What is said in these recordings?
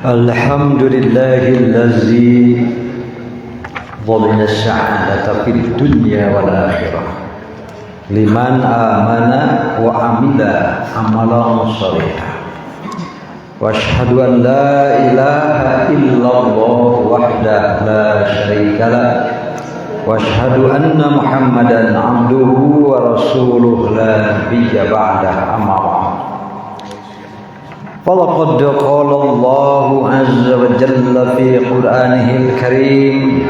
Alhamdulillahillazi dhamina as-sa'adata fid dunya wal akhirah liman amana wa amila amalan shalihan wa asyhadu an la ilaha illallah wahdahu la syarika lah wa asyhadu anna muhammadan abduhu wa rasuluhu la nabiyya ba'dahu amma ba'd. Falaqad qala Allahu azza wa jalla fi Qur'anihil Karim.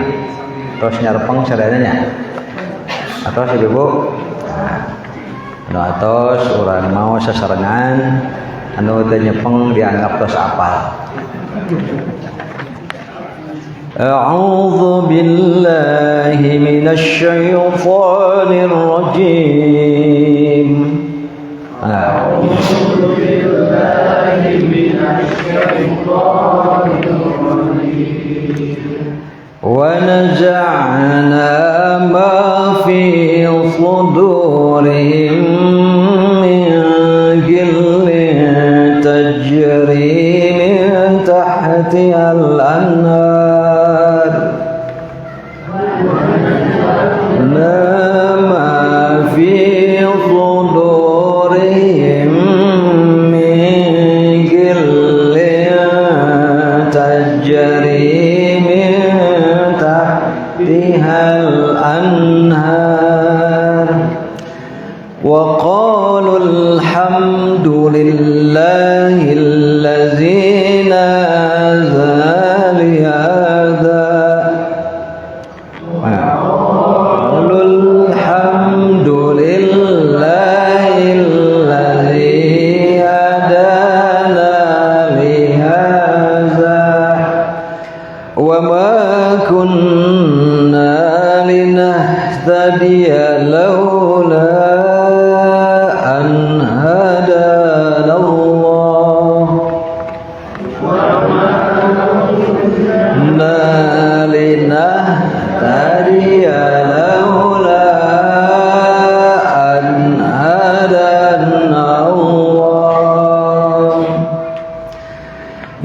Terus nyarepeng sadananya. Atos Ibu. Anu atos urang mau sasarengan anu teu nyepeng dianggap tos apal. A'udzu billahi minasy syaithanir rajim. A'udzu billahi minasy syaitonir rajim. Wa naza'na ma fi sudurihim min ghillin tajri min tahtiha al-anhar. Ma fi sudurihim min ghillin tajri min tahtiha al-anhar. Wa qalu alhamdulillahi allazi nazala li hadha.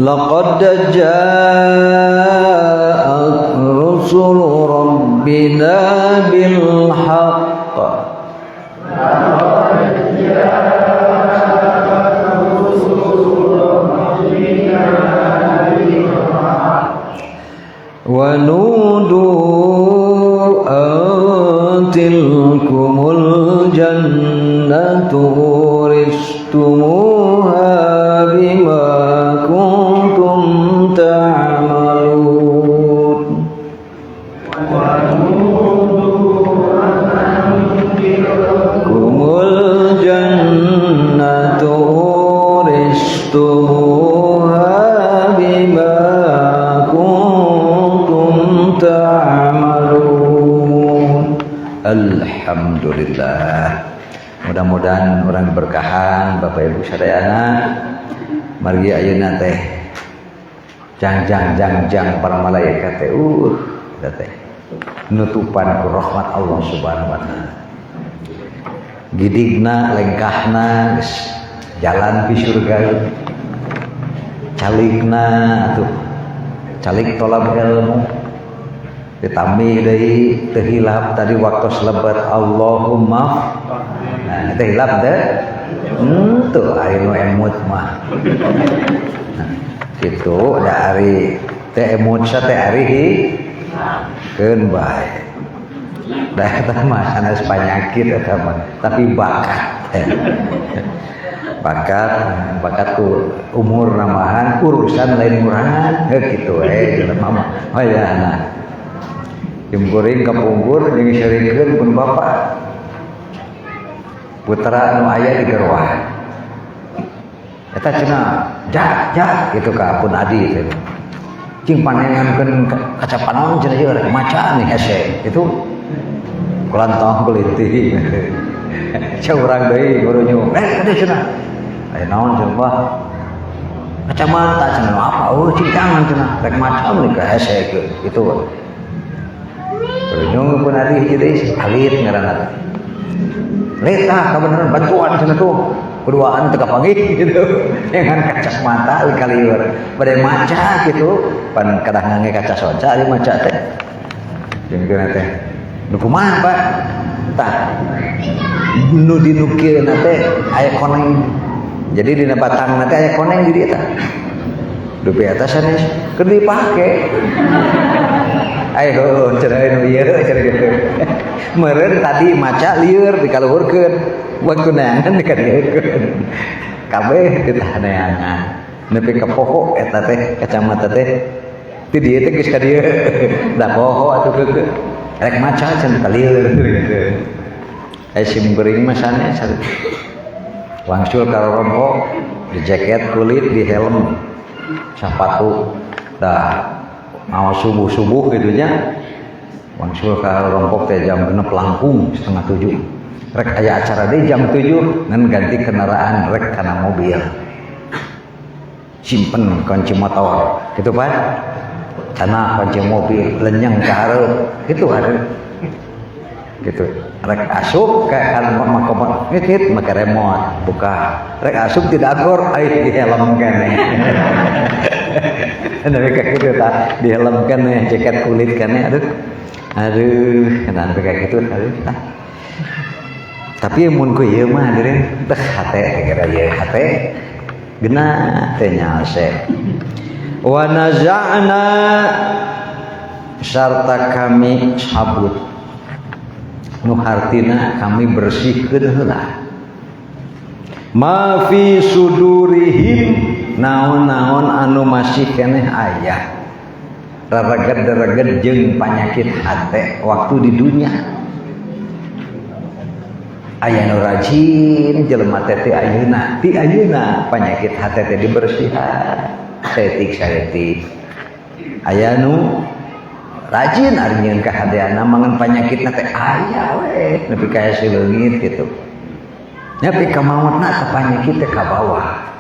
Laqad ja'at rusul rabbina bil haqq. Wa nudu an tilkumul jannatu uristumuha bima kuntum ta'malun. Kumul jannatu uristumuha bima kuntum ta'malun. Alhamdulillah. Mudah-mudahan orang berkahan Bapak Ibu sadayana. Margi ayeuna teh jang para malaikat teh teh nutupan ku rahmat Allah Subhanahu wa taala. Gidigna lengkahna jalan ke surga. Calikna atuh calik tolab ilmu ditambih deui teu hilap tadi waktu selebat Allahumma. Nah teh hilap teh tuh ari nu emut mah. Nah, kitu da ari teh emut sa teh ari keun bae. Da eta mah sanes panyakit eta mah, tapi bakat. Bakat ku umur namahan urusan lain murahan kitu jelema mah. Hayana. Jempuring kapungkur jeung seureungkeun pun bapak. Putra anu aya di gerwah eta cenah jak gitu ka pun adi teh cing panengankeun kaca panaon cenah ieu rek maca nih hese itu kelantong kelinting curang deui gurunya kada cenah aya naon coba kacamata cenah apa cincangan cenah rek macam nih ka hese gitu gurunya pun ari hiji deui alit ngaranna leta kabeneran bantuan cenah tuh berduaan teka panggih gitu dengan kaca mata kalieur bade maca gitu pan kadang ngange kaca soca ari maca teh jeung teh nu kumaha Pak tah nu dinukieuna teh aya koneng jadi dina batangna teh aya koneng di dieu tah dupi atas sanes keur dipake ayo cenah nu ieu cenah gitu meureun tadi maca lieur dikaluhurkeun waktu neangan dikadieukeun kabeh ditahaneangan nepi ka poho eta teh kacamata teh ti dieu teh geus ka dieu da poho atuh keuk rek maca cenah kalieur gitu aya sim geuring mah sanes wangsul karorompo di jaket kulit di helm sepatu dah mau subuh-subuh gitu nya wangsul karorompok teh jam 6 langkung 6:30 rek aya acara deui jam 7 ngan ganti kendaraan rek kana mobil simpen kunci motor gitu Pak tanah kunci mobil lenyang ka hareup gitu hareup gitu rek asup ka makomot ngit make remote buka rek asup tidak agor aya di helm keneh tapi kayak gitu tah di helm keneh jaket kulit keneh aduh kenapa kayak gitu aduh tapi mun ku ieu mah geureun teh hate kira ieu hate geuna teh nyaose wa naza'na sarta kami cabut nu hartina kami bersihkeun heula ma fi sudurihim naon-naon anu masih keneh aya rareged-reged jeung panyakit hate waktu di dunia aya nu rajin jelema teh ti ayeuna penyakit hate teh dibersihan saeutik aya nu rajin ari nyieun kahadeana mangan panyakitna teh aya we nepi ka leungit gitu nepi ka maotna ka panyakit teh ka bawah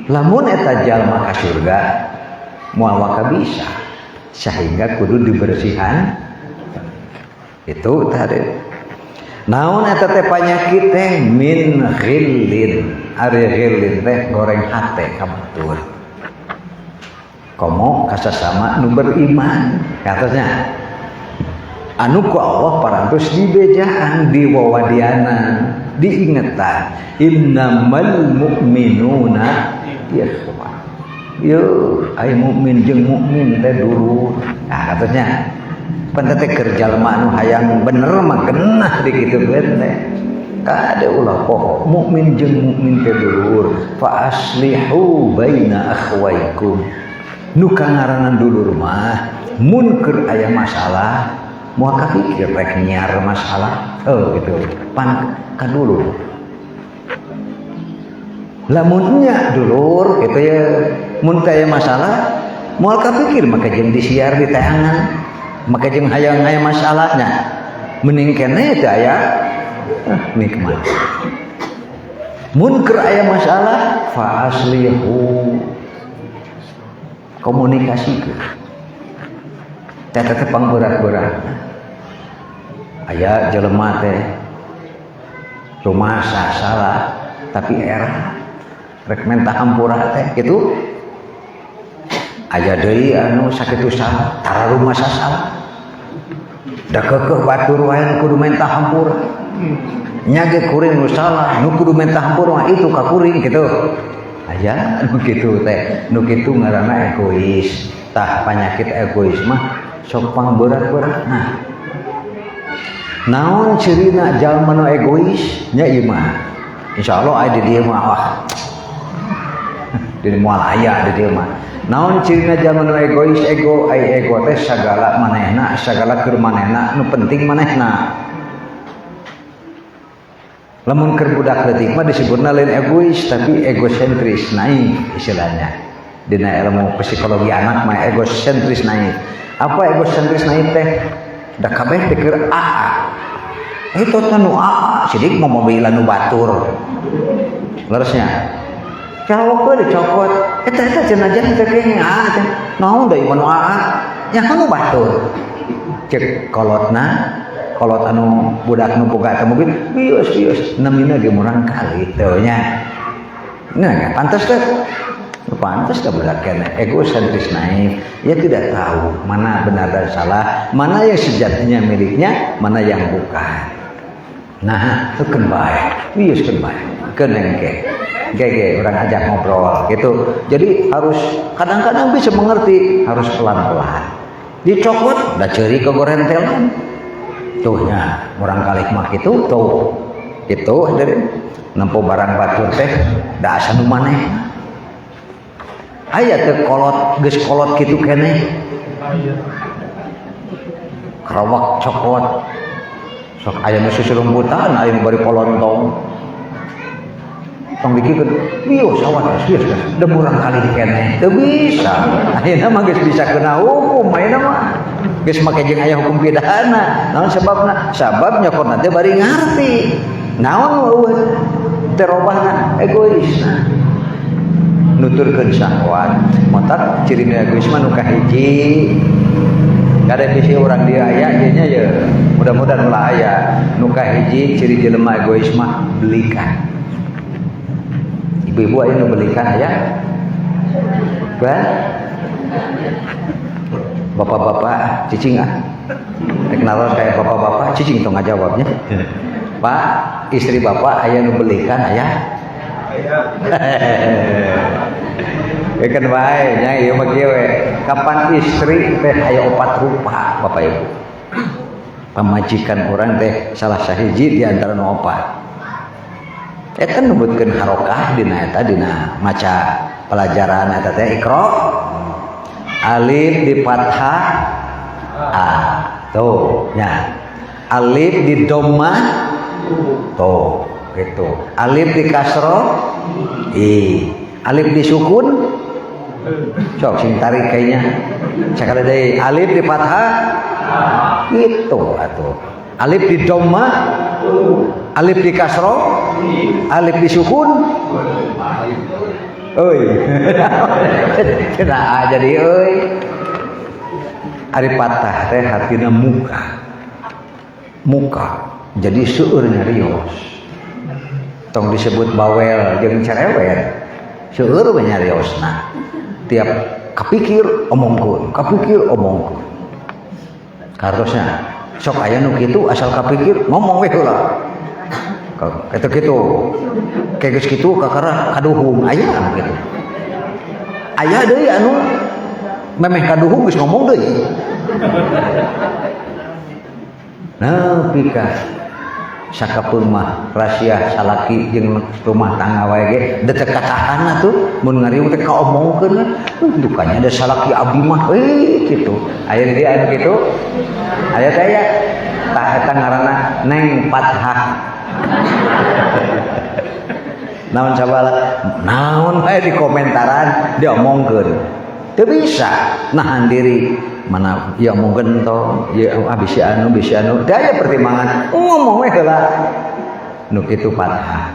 lamun eta jalma ka surga moal waka bisa sehingga kudu dibersihan itu tadi naon eta teh panyakit teh min ghillin ari ghillin teh goreng hate kabatur komo kasasama nu beriman katanya anu ku Allah parantos dibejaan diwawadianan diingetan innamal mu'minuna ikhwan yo ai mukmin jeung mukmin teh dulur nah katanya pan teh keur jalma anu hayang bener mah genah di kitu teh kada ulah poho mukmin jeung mukmin teh dulur fa aslihu baina akhwaikum nu kangaranan dulur mah mun keur aya masalah moal kapikir rek nyiar masalah gitu pan ka dulur lamun nya dulur gitu ya mun teh masalah moal kapikir maka jeung disiar di tayangan maka jeung hayang aya masalahnya mending keneh teh aya nikmat mun keur aya masalah fa aslihu komunikasikeun teh pangberat-berat aya jelema teh rumah salah tapi era rek menta hampura teh kitu aya deui anu sakitu salah tara rumah salah da keukeuh batur wae kudu menta hampura nya ge kuring nu salah nu kudu menta hampura mah itu ka kuring kitu aya nu kitu teh nu kitu ngaranna egois tah penyakit egois mah sok pangberat-berat naon cirina jalma nu egois nya ieu mah insyaallah aya di dieu mah wah di moal aya di dieu mah naon cirina jalma nu egois ego teh sagala manehna sagala keur manehna nu penting manehna lamun keur budak leutik mah disebutna lain egois tapi egosentris naik istilahnya dina ilmu psikologi anak mah egosentris naik apa egosentris naik teh da kabeh teh keur aa itu tanu aa sidik mau mobilan nu batur leresnya cowok dicokot eta jenazah teh kayaknya aa teh naon deui nu aa nya nu batur cek kolot anu budak nu boga teh mungkin bius namina ge murang kali teu nya nah pantas budak kene egosentris naif ia tidak tahu mana benar dan salah, mana yang sejatinya miliknya, mana yang bukan. Nah itu kan baik bius kan baik kenengke gege orang ajak ngobrol gitu. Jadi harus kadang-kadang bisa mengerti, harus pelan-pelan dicokot da ceuri kegorentelan tuhnya orang kalik mah gitu tuh itu dari nempo barang batur teh da asa nu maneh aya teh kolot geus kolot kitu keneh karawak cokot sok aya nu susulumputan aya nu bari polontong tong dikikeun bios awas bios da murang kali keneh teu bisa ayeuna mah geus bisa kena hukum ayeuna mah geus make jeung aya hukum pidana naon sababna sabab nyokotna teh bari ngarti naon eueuh terobahna egoisna nuturkeun syahwat motak cirina egois mah nu kahiji kada bisi urang dia aya nya ya mudah-mudahan ulah aya nu kahiji ciri jelema egois mah belikan ibu-ibu aya nu belikan aya bapak-bapak cicing rek naron kayak bapak-bapak cicing tong ngajawabnya Pak istri bapak aya nu belikan aya kan bae nya ieu mah kieu we kapan istri teh aya 4 rupa Bapak Ibu pamajikan orang teh salah sahiji di antara nu 4 eta numbutkeun harokah dina eta dina maca pelajaran eta teh Iqra alif di fathah a tuh nya alif di dhammah tuh gitu alif di kasroh alif di sukun sok sing tarik kayaknya sakali deui alif di fathah gitu atuh alif di dhammah alif di kasroh alif di sukun euy cenah jadi euy ari fathah teh hartina muka jadi seueur nyarios tong disebut bawel jeung cerewet seueur we nyariosna tiap kapikir omongkeun karosna sok aya nu kitu asal kapikir ngomong we heula kitu geus kitu kakara kaduhung aya anu kitu aya deui anu memeh kaduhung geus ngomong deui nah pika sakapeung mah rahasia salaki jeung rumah tangga wae ge detek katahanna tuh mun ngariung teh kaomongkeun dukanya ada salaki abdi mah kitu aya di anu kitu aya teh aya tah eta ngaranna Neng Fathah naon sabala naon bae di komentaran diomongkeun teu bisa nahan diri mana ya mungkin to ya bisi anu teh aya pertimbangan ngomong we heula nu kitu fathah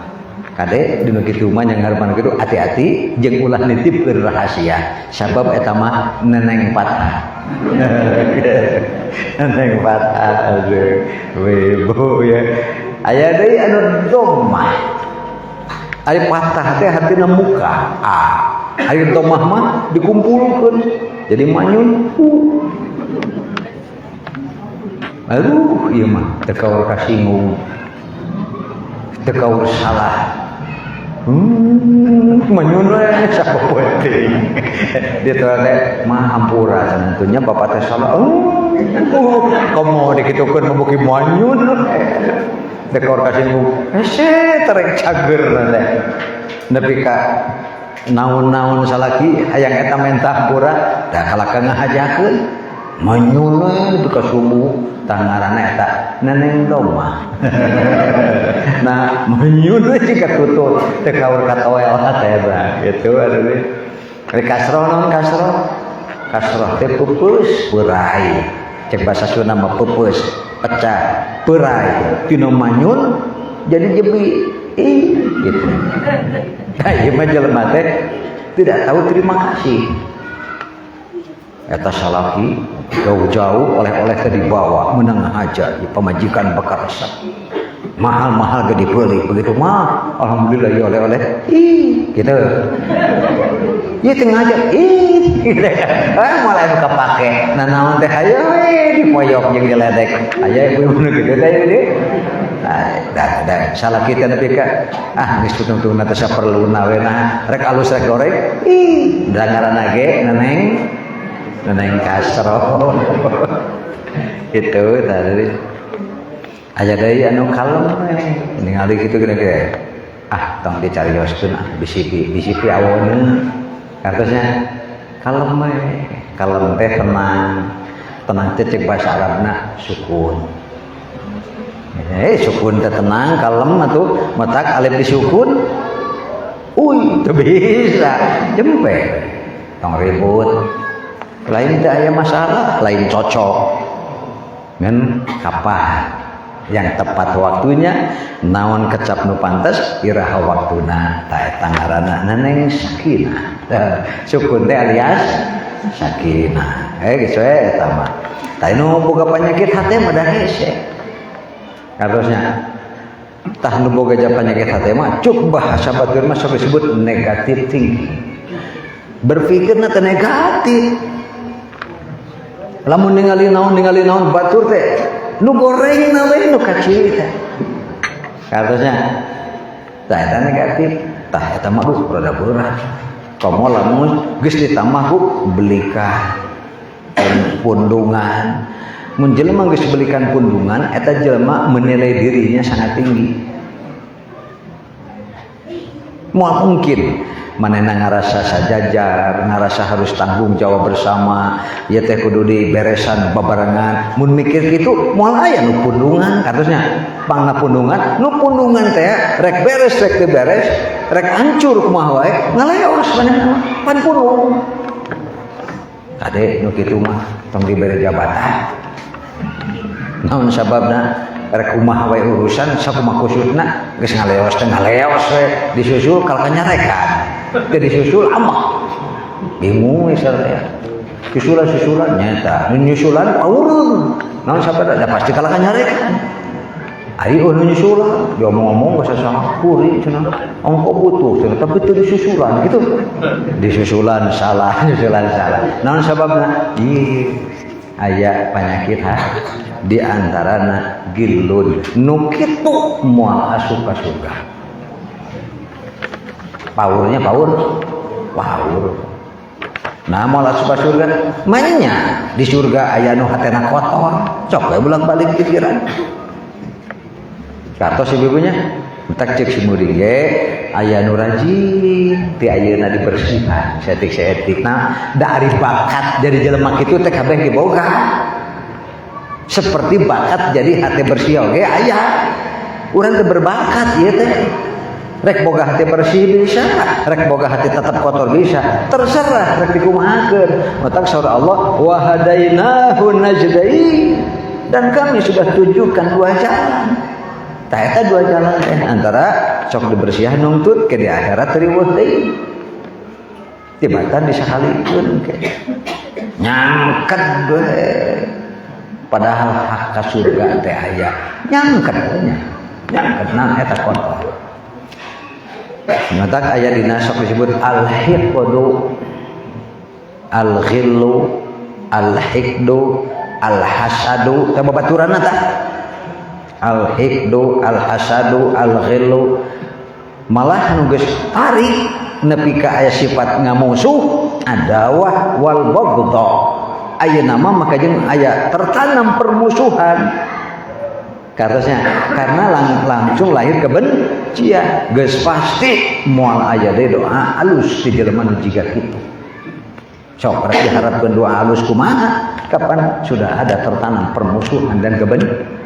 kade dinu kitu mah yang ngarepan kitu hati-hati jeung ulah nitipkeun rahasia sabab eta mah neneng fathah neneng fathah we bu ya aya deui anu dhammah ari fathah teh hartina muka ari dhammah mah dikumpulkeun jadi manyun aduh iya mah teu kaur kasinggung teu kaur salah manyun we saha penting dia teh mah hampura santunya bapak teh salah komo dikitukeun membuki manyun teu kaur kasinggung hese terek cager teh nepi ka naon-naon salaki hayang eta menta hampura da kalaka ngahajakeun manyun we ka subuh tah ngaranna eta neneng dhammah nah manyun we jika tutut teu kaur katoel teh gitu atuh kasroh non kasroh teh pupus purai cek bahasa Sunda mah pupus, pecah, perai, tino manyun jadi jebi, gitu. Nah, ieu mah jelema teh tidak tahu terima kasih. Eta salaki jauh-jauh oleh-oleh teh dibawa menang aja di pamajikan bekarasa. Mahal-mahal gede beli begitu mah alhamdulillah ya oleh-oleh gitu. Ieu teh ngajak gitu. Malah nu kapake. Nah naon teh hayo dipoyok jeung jeledek. Aya ibu nu kitu teh gede. Dah salaki teh nepi ka geus tutung-tungna teh saperluna we nah rek alus rek goreng da ngaranna ge neneng kasro. Itu tadi aya deui anu kalem ningali kitu gede tong dicarioskeun bisi aweuna kartosnya kalem we kalem teh tenang teh cek bahasa Arabna sukun. Sukun teh tenang kalem atuh matak alif disukun teu bisa jempe tong ribut lain teh aya masalah lain cocok ngan kapan yang tepat waktunya naon kecap nu pantes iraha waktuna ta eta ngaranna neneng sakinah. Sukun teh alias sakinah geus we eta mah tah nu boga panyakit hate mah da hese karosnya tah nu boga penyakit hate mah cuk bahasa batur mah sok disebut negatif thinking berpikirna teh negatif lamun ningali naon batur teh nu goreng na we nu kaciri teh kartosnya tah eta negatif tah eta mah rada beurah komo lamun geus ditambah ku belikan pundungan mun jelema geus belikan pundungan eta jelema menilai dirinya sangat tinggi moal mungkin manehna ngarasa sajajar, ngarasa harus tanggung jawab bersama, ya teh kudu diberesan babarengan. Mun mikir kitu moal aya nu pundungan, katosnya pangna pundungan, nu pundungan teh rek beres rek teu beres, rek hancur kumaha wae, ngaleos manehna pan pundung. Kade nu kitu mah tong dibere jabatan. Naon sababna? Rek kumaha wae urusan sakumaha kusutna geus ngaleos teh ngaleos we disusul kal kanyarekan. Teu disusul amah. Bingung we sarea. Susulan nyata, nyusulan paureun. Naon sabada da pasti kal kanyarekan. Ari nu nyusulan, dia ngomong geus sasaha kuring cenah. Ongko butuh cenah tapi teu disusulan gitu. Disusulan salah, nyusulan salah. Naon sababna? Aya penyakit di antarana gilun nu kitu moal asup ka surga. Paurnya paur. Nah moal asup ka surga mainnya di surga aya nu hatena kotor, cok we bolak-balik pikiran. Katos ibu-ibunya entak cek simuri ge aya nu rajin ti ayeuna dibersihkan setik-setikna da ari bakat jadi jelema kitu teh kabeh diboga seperti bakat jadi hati bersih oge aya urang teh berbakat ieu teh rek boga hati bersih bisa rek boga hati tetap kotor bisa terserah rek dikumahakeun matak saur Allah wa hadainahu najdain dan kami sudah tunjukkan dua jalan. Tah eta dua jalan teh antara sok dibersihan nungtut ke di akhirat riweuh deui. Tibatan disahalikeun ke. Nyangket we. Padahal hak ka surga teh aya. Nyangket nya. Nyangket nang eta kotor. Matak aya dina sok disebut al-hiqdu al-ghillu al-hiqdu al-hasadu teh babaturanna tah. Al-hiqdu, al-hasadu, al-ghillu malah nu geus ari nepi ka aya sifat ngamusuh adawah wal baghdha ayeuna mah maka jeung aya tertanam permusuhan katosnya karena langsung lahir kebencian geus pasti moal aya deui doa alus ti jelema nu jiga kitu sok rek diharapkeun doa alus kumaha kapan sudah ada tertanam permusuhan dan kebencian.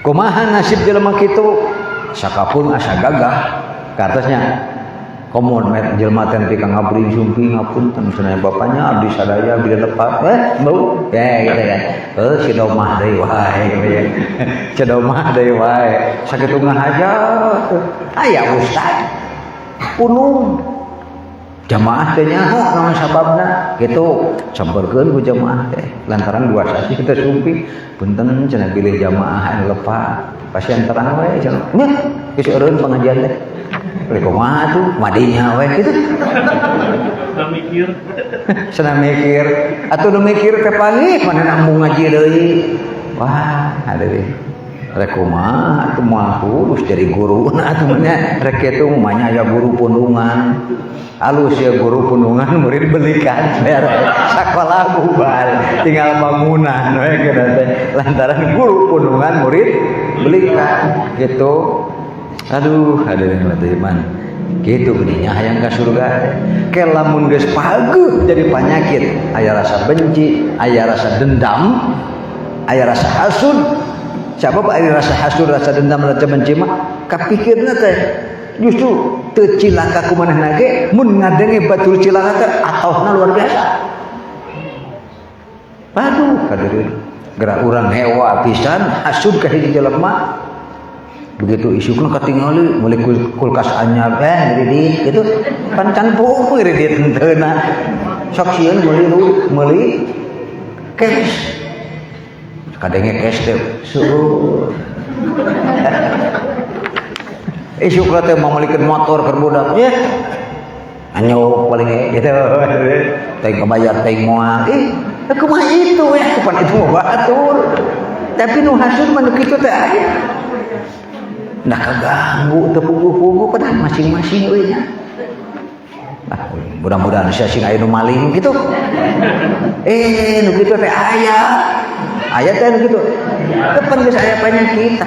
Kumaha nasib jelema kitu sakapun asa gagah katosnya komun jelema teh nepi ka ngabring sumpi ngapunten cenah bapaknya abdi sadaya abdi lepat bau gitu kan si domah deui wae cedomah deui wae sakitu ngahajat aya ustaz punung jamaah teh nyaho naon sababna kitu sampeurkeun ku jamaah teh lantaran dua sasi kita sumpi punten cenah pilih jamaah anu lepat pasien terang wae cenah nya geus eureun pengajian teh kumaha tuh madinya we gitu. Senang mikir. Atuh nu mikir teh panggih manehna embung ngaji deui. Wah, aduh. Rek kumaha atuh moal kurus jadi guru nah atuh mah rek kitu mah aya guru pundungan. Alus ya guru pundungan murid belikan sakola bubar tinggal bangunan we kena teh lantaran guru pundungan murid belikan gitu. Aduh, hadirin hadirin gitu geuninnya hayang ka surga ke lamun geus paguh jadi penyakit aya rasa benci aya rasa dendam aya rasa hasud sabab aya rasa hasud rasa dendam rasa benci mah kapikirna teh justru teu cilaka ku manehna ge mun ngadenge batur cilaka teh atohna luar biasa aduh hadirin gerak urang hewa pisan hasud ka hiji jelema begitu isukna katingali meuli kulkas anyar ngeureudit gitu pan can pueuh ngeureudit henteuna sok sieun meuli cash kadenge cash teh suruh isukna teh mamelikeun motor keur budak ya anyok paling gitu teh kebayar teh moal kumaha itu ya pan itu mah batur tapi nu hasud mah nu kitu teh aya nah kaganggu teu puguh-puguh padahal masing-masing euy nya. Mudah-mudahan sia sing aya nu maling gitu. Nu kitu teh aya. Aya teh nu kitu. Teu geus aya penyakit.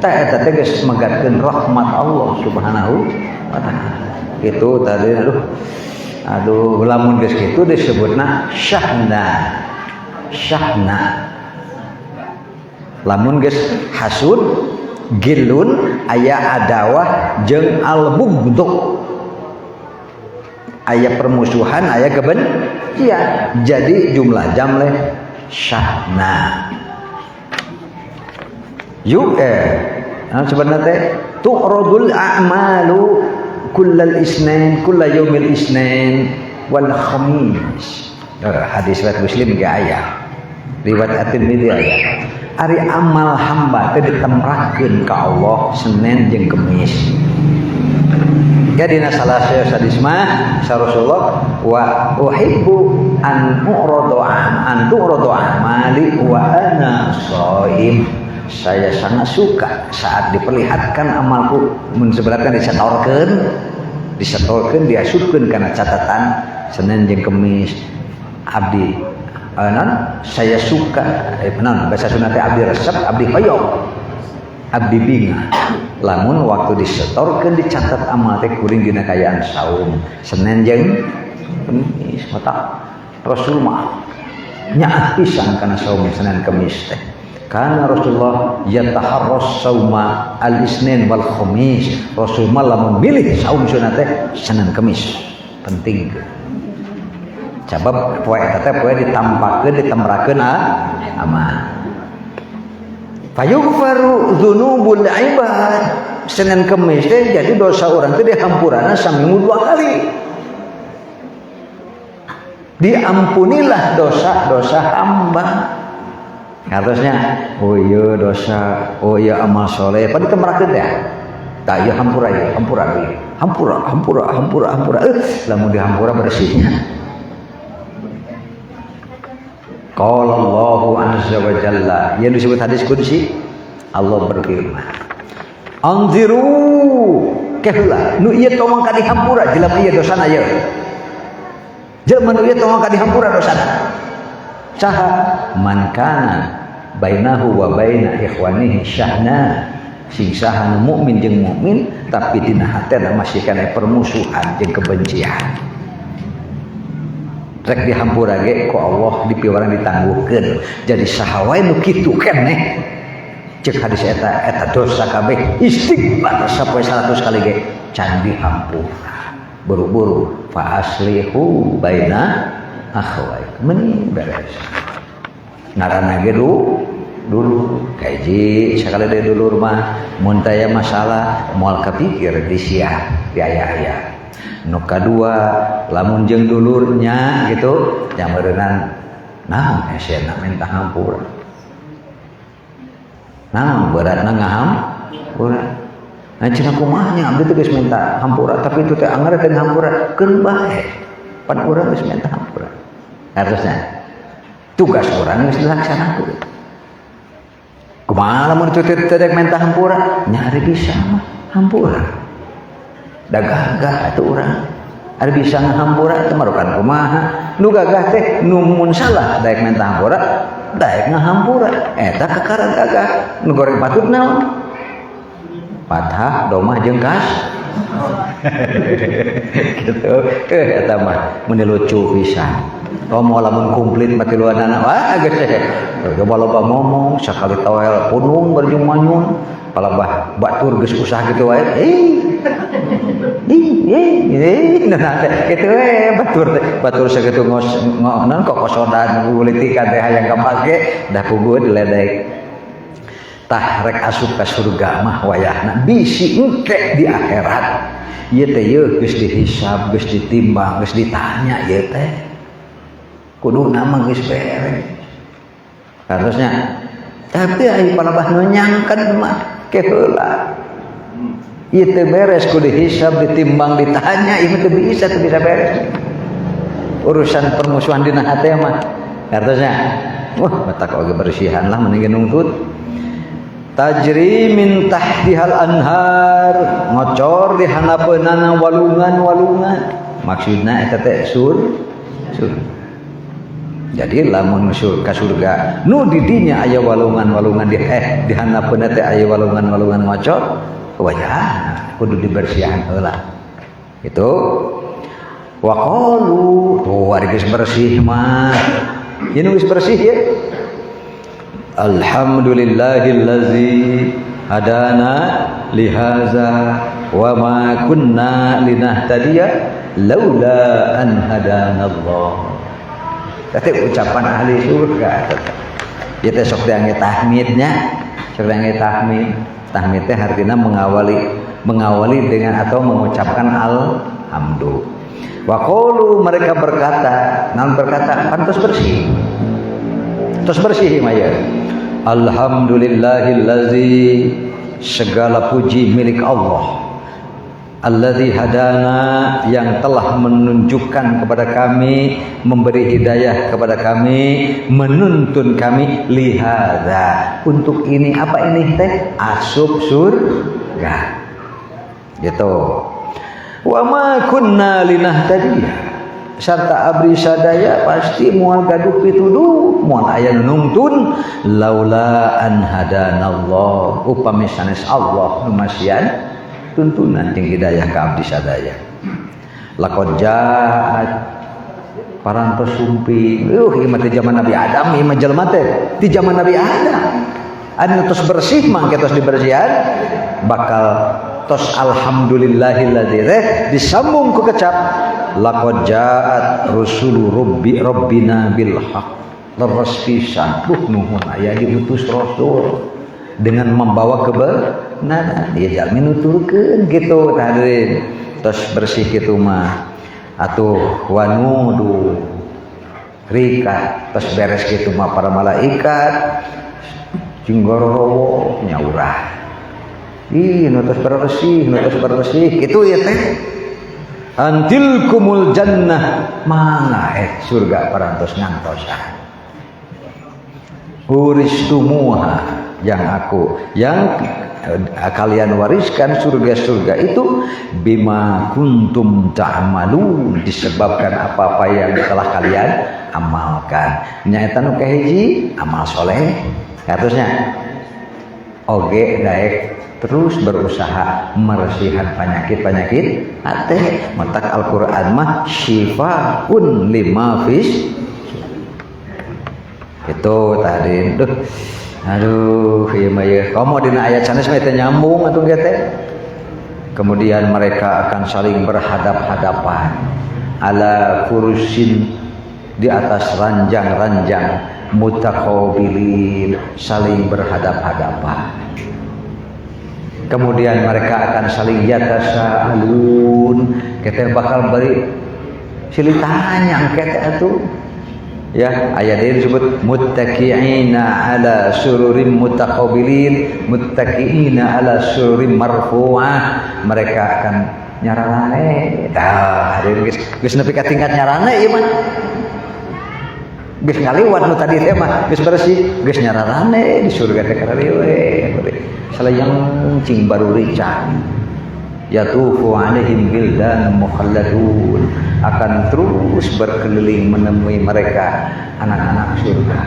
Tah eta teh geus megatkeun rahmat Allah Subhanahu wa taala. Kitu tadi aduh lamun geus kitu disebutna syahna. Syahna. Lamun geus hasud gilun aya adawah jeung al-bughdh aya permusuhan aya kebencian jadi jumlah jamleh syahna yuk sebenarnya teh tu'radul a'malu kullal isnain kulla yaumil isnain wal khamis hadis riwayat Muslim ge aya riwayat At-Tirmidzi aya ari amal hamba teh ditemrahkeun ka Allah Senin jeung Kemis. Ya dina salah hadis mah Rasulullah wa uhibbu an tu'radu amali wa ana shaim. Saya sangat suka saat diperlihatkan amalku mun sebenarnya disetorkeun diasupkeun kana catatan Senin jeung Kemis abdi saya suka bahasa Sunda teh abdi resep abdi hoyong abdi binga lamun waktu disetorkeun dicatat amal teh kuring dina kayaan saum Senin jeung Kemis mata Rasul mah nyaah pisan kana saum Senin Kemis teh kana Rasulullah yataharras sauma al-isnin wal khamis Rasul mah lamun milih saum sunat teh Senin Kemis penting sabab poe eta teh poe ditampakeun ditemrakeun amal. Fayughfaru dzunubul ibad. Senin Kemis teh jadi dosa urang teh dihampurana saminggu 2 kali. Diampunilah dosa-dosa hamba. Harusnya oh iya dosa, oh iya amal soleh, pada ditemrakeun teh. Tah ieu hampura ieu, hampura. Lamun dihampura bersihnya. Qala Allahu azza wa jalla yang disebut hadis qudsi Allah berfirman anziru keheula nu ieu tong ka dihampura jelema ieu dosana ieu jelema nu ieu tong ka dihampura dosana saha man kana bainahu wa baina ikhwanihi syahna sing saha nu mukmin jeung mukmin tapi dina hatena masih kana permusuhan jeung kebencian rek dihampura ge ku Allah dipiwarang ditangguhkeun jadi saha wae nu kitu keneh cek hadis eta dosa kabeh istighfar sapoe 100 kali ge can dihampura buru-buru fa aslihu baina akhawaikum meni beres ngaranna ge dulu kaji sakali dari dulur mah mun taya masalah moal kapikir disia di aya-aya nu kadua lamun jeung dulurnya gitu nyameureunana naon esena minta hampura naon beratna ngahampura nah cenah kumaha nya abdi teh geus minta hampura tapi itu teh anggar teh hampura keun bae pan urang geus minta hampura harusnya tugas urang geus dilaksanakeun kumaha lamun teu teu minta hampura nyari bisa mah hampura da gagah atuh urang ari bisa ngahampura teh marukan kumaha nu gagah teh nu mun salah daek minta hampura daek ngahampura eta kakara gagah nu goreng patut naon patah domah jeung kas gitu eta mah mun lucu pisan ngomong lamun kumplit mati luanana wah geus teh loba ngomong sakali tawel punung berjung manyun palabah batur geus usah gitu wae nah kitu we batur sakitu non kokosodan ulitikan teh hayang kapake dah puguh diledek tah rek asup ka surga mah wayahna bisi engke di akhirat ieu teh geus dihisab geus ditimbang geus ditanya ieu teh kudu nama geus beres harusnya tapi ai palabah nu nyangkan mah keheula ieu teh beres kudu dihisab ditimbang ditanya ieu teh bisa beres urusan permusuhan dina hate mah harusnya wah matak oge bersihan lah mending nungtut tajri min tahtihal anhar ngocor di hanapeunana walungan-walungan maksudna eta teh sur jadi lamun ka surga nu di dinya aya walungan-walungan di hanapeunna teh aya walungan-walungan ngocor wajah kudu dibersihan heula itu wa qalu tuh ari geus bersih mah ieu geus bersih ya alhamdulillahillazi hadana lihaza wa ma kunna linahtadiya laula an hadanallah teh ucapan ahli surga ieu teh sok diangge tahmidnya sok diangge tahmid teh artinya mengawali dengan atau mengucapkan alhamdulillah wa qalu mereka berkata pantas bersih maya alhamdulillahillazi segala puji milik Allah alladzi hadana yang telah menunjukkan kepada kami memberi hidayah kepada kami menuntun kami lihada untuk ini apa ini teh asup surga gitu wa ma kunna linahtadiya sarta abri sadaya pasti moal gaduh pituduh moal aya nungtun laula an hadanallah upami sanes Allah numasian tuntunan jeung hidayah ka abdi sadaya laqad jaat parantos sumping ieu mah teh zaman Nabi Adam ieu mah jelema teh di zaman Nabi Adam anu tos bersih mangke tos dibersihan bakal tos alhamdulillahilladzi disambung ku kecap laqad jaat rusulu rabbina bil haqq leres pisan nuhun aya diutus rasul dengan membawa kebenaran dia jalmi nuturkeun gitu hadirin tos bersih kitu mah atuh wanudu rika tos beres kitu mah para malaikat jinggorowo nyaurah nu tos bersih kitu ya teh antil kumul jannah mana surga parantos ngantosan uristumuha yang kalian wariskan surga itu bima kuntum ta'malun disebabkan apa-apa yang telah kalian amalkan nyaeta nu kahiji amal soleh harusnya oge daek terus berusaha meresihan penyakit hati matak Al-Quran mah syifaun lima fis itu tadi aduh ieu mah ye komo dina ayat sanes mah teh nyambung atuh ge teh Kemudian mereka akan saling berhadap-hadapan ala furusin, di atas ranjang-ranjang, mutaqabilin, saling berhadap-hadapan. Kemudian mereka akan saling yatasaalun, kita bakal beri silih tanya kita itu. Ya, ayat ini disebut muttaqi'ina ala sururim mutaqabilin, muttaqi'ina ala sururim marfu'ah. Mereka akan nyarane. Dah, geus nepi ka tingkat nyarane ieu mah. Geus ngaliwat nu tadi teh mah, geus bersih, geus nyarane di surga teh kararieu we. Salayang cing baru rican. Yatufu alaihim bildan mukhalladun, akan terus berkeliling menemui mereka anak-anak surga.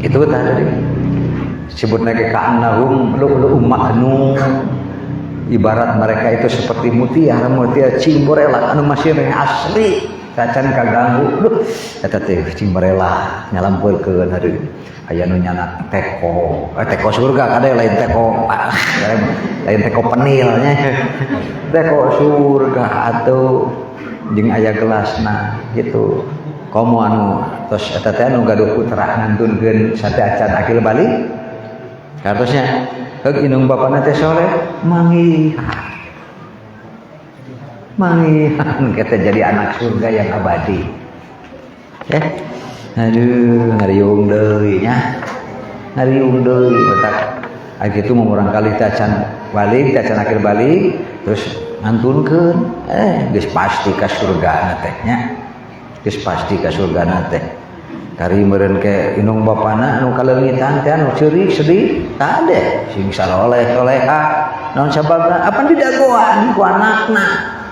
Itu tadi sebutnya ke ka'annahum lu'lu'um maknun, ibarat mereka itu seperti mutiara cimborela anu masih asli, kacan kaganggu. Duh, eta teh cimborela nyalampeukeun hari aya nu nyana teko surga kada lain teko lain teko penilnya teko surga atuh jeung aya gelasna gitu komo anu tos eta teh anu gaduh putra ngantunkeun sate acan akil balik kartosnya heug inung bapana teh soleh mangihan kita jadi anak surga yang abadi. Aduh, ngariung deui nya. Ngariung deui betak. Agi kitu murang kali tacan balik, tacan akhir balik, terus ngantunkeun geus pasti ka surgana teh nya. Geus pasti ka surgana teh. Kari meureun ke inung bapana anu kaleungitan teh anu ceurik sedih, tade sing saloleh-soleha. Naon sababna? Apa didagoan ku anakna?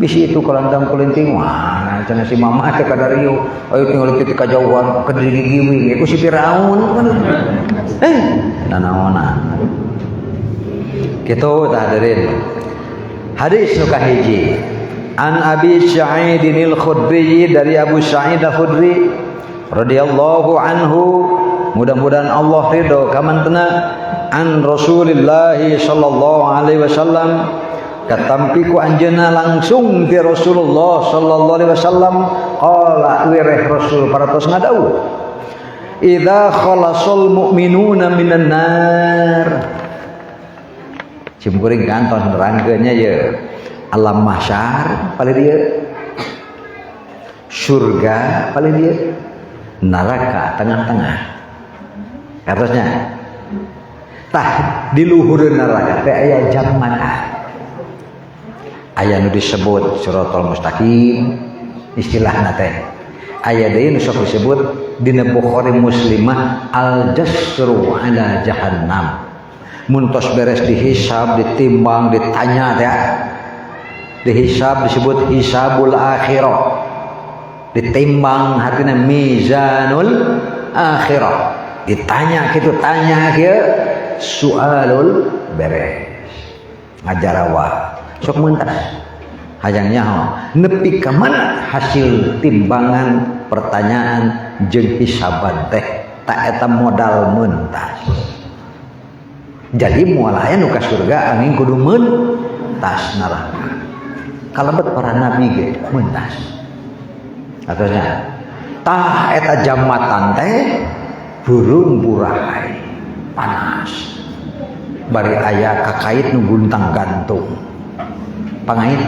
Bisi itu kelantang kelinting mana cenah si mama teh kadarieu ayo tinggal ti kajauhan ke digigiwing ku si Firaun nanaonan kitu tah hadirin. Hadis nu kahiji an Abi Sa'idin al-Khudri, dari Abu Sa'id al-Khudri radhiyallahu anhu, mudah-mudahan Allah ridho kamantena, an Rasulillah sallallahu alaihi wasallam, katampiku anjeunna langsung ti Rasulullah sallallahu alaihi wasallam, qala wireh Rasul paratos ngadawuh, idza khalasal mu'minuna minan nar, cimkuring kanton nerangkeunnya ye alam mahsyar paling dia, surga paling dia, neraka tengah-tengah. Katosnya tah di luhureun neraka teh aya jamana, aya nu disebut siratal mustaqim istilahna teh, aya deui nu sok disebut dina Bukhari Muslimah al jasru ala jahannam, mun tos beres dihisab, ditimbang, ditanya teh, dihisab disebut hisabul akhirah, ditimbang hatina mizanul akhirah, ditanya kitu tanya kieu soalul beres ngajarawa sok mentas hayang nyaho nepi ka mana hasil timbangan pertanyaan jeung hisaban teh ta eta modal mentas. Jadi moal aya nu ka surga angin kudu mentas neraka. Kalebet para nabi ge mentas. Atosnya tah eta jamatan teh burung burahay panas. Bari aya kakait nu guntang gantung. Pangait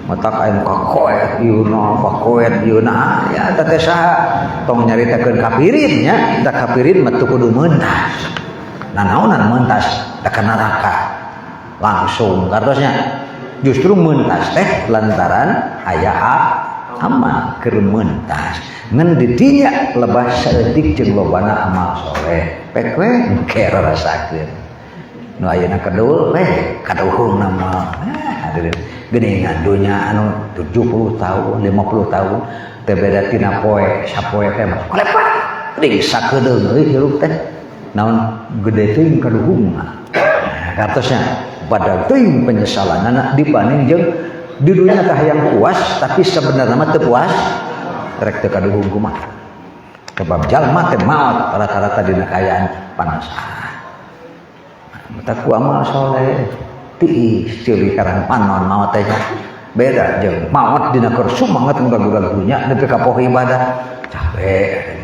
mata kain kakoet iuna pakoet iuna ya teh saha tong nyaritakeun kafirin nya, da kafirin mah teu kudu mentas. Nanaonan mentas da ka neraka langsung kartosnya justru mentas teh lantaran aya amal keur mentas ngan di dinya lebah saeutik jeung lobana amal soleh pek we keur rasakeun nu ayeuna kedul we kaduhungna mah hadirin geuningan dunya anu 70 tahun 50 tahun teh beda tina poe sapoe teh mah kolepat ding sakedeung euy hirup teh naon gede teuing kaduhungna kartosnya pada teuing penyesalanna dibanding jeung di dunia teh hayang puas tapi sebenarnya mah teu puas rek teu kaduhung kumaha sebab jalma teh maot rata-rata dina kaayaan panasan mata ku amal soleh tiis ceulik karang panon maot teh beda jeung maot dina keur sumanget ngagura-gurunya nepi ka poho ibadah capek